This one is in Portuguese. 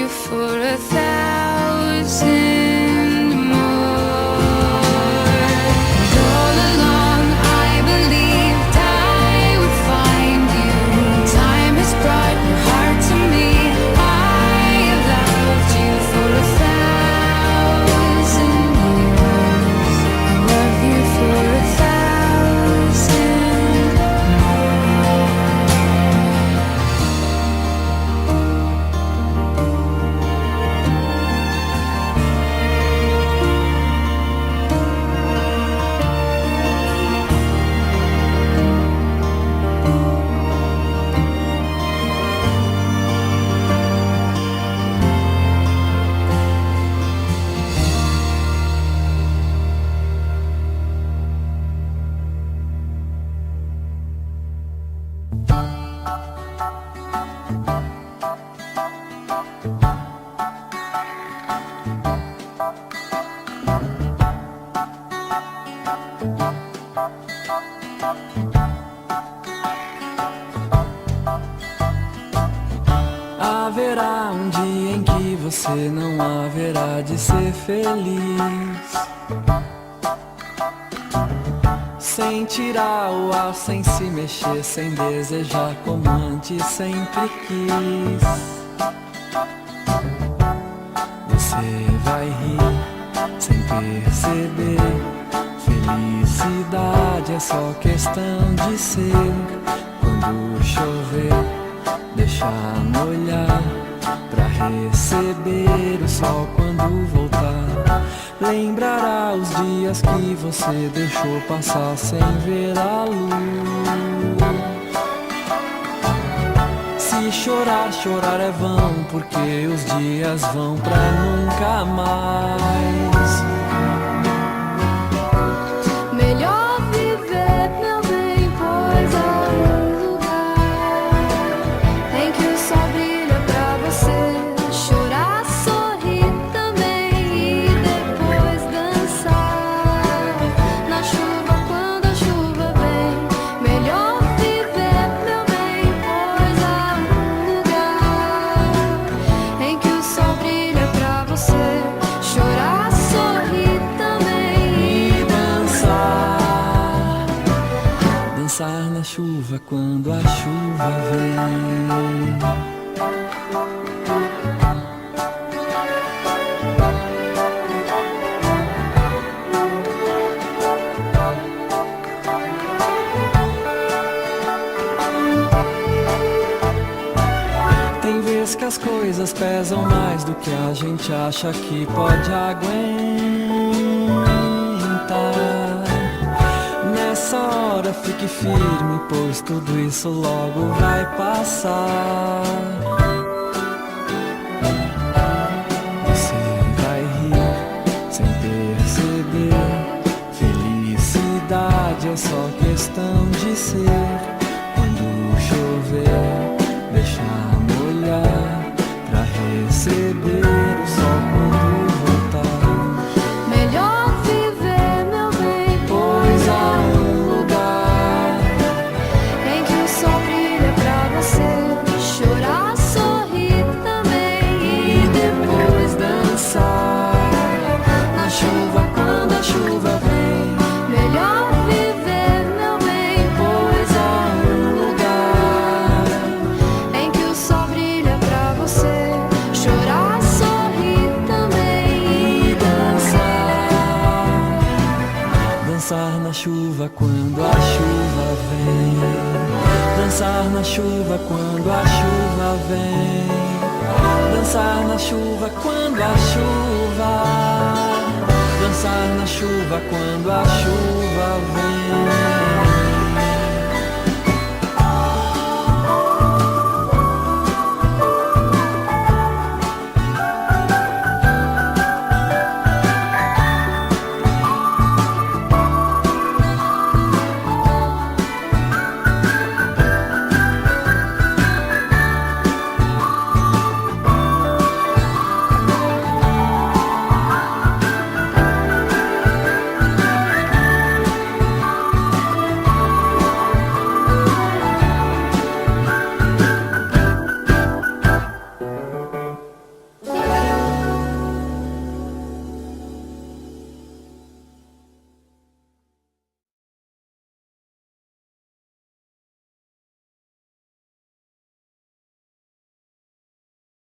you for 1,000 more. And all along I believed I would find you. Time has brought your heart to me. I have loved you for 1,000 years. I love you for 1,000 more. Haverá um dia em que você não haverá de ser feliz, sem tirar o ar, sem se mexer, sem desejar como antes sempre quis. Você vai rir sem perceber. Felicidade é só questão de ser. Quando chover, deixar molhar pra receber o sol quando voltar. Lembrará os dias que você deixou passar sem ver a luz. Se chorar, chorar é vão, porque os dias vão pra nunca mais. Melhor viver, meu bem, pois há um lugar em que o sol brilha pra você. Chorar, sorrir também e depois dançar na chuva quando a chuva vem. Melhor viver, meu bem, pois há um lugar em que o sol brilha pra você. Chorar, sorrir também e dançar na chuva quando a chuva vem. Tem vezes que as coisas pesam mais do que a gente acha que pode aguentar. Nessa hora fique firme, pois tudo isso logo vai passar. Você vai rir sem perceber. Felicidade é só questão de ser. Quando chover, deixar molhar pra receber o sol quando voltar. melhor viver, meu bem, Pois há um lugar em que o sol brilha pra você. Chorar, sorrir também e e depois dançar na chuva quando a chuva vem. melhor viver, meu bem, Pois há um lugar em que o sol brilha pra você. Chorar, sorrir também e dançar na chuva quando a chuva vem. Dançar na chuva quando a chuva vem. Dançar na chuva quando a chuva. Dançar na chuva quando a chuva vem.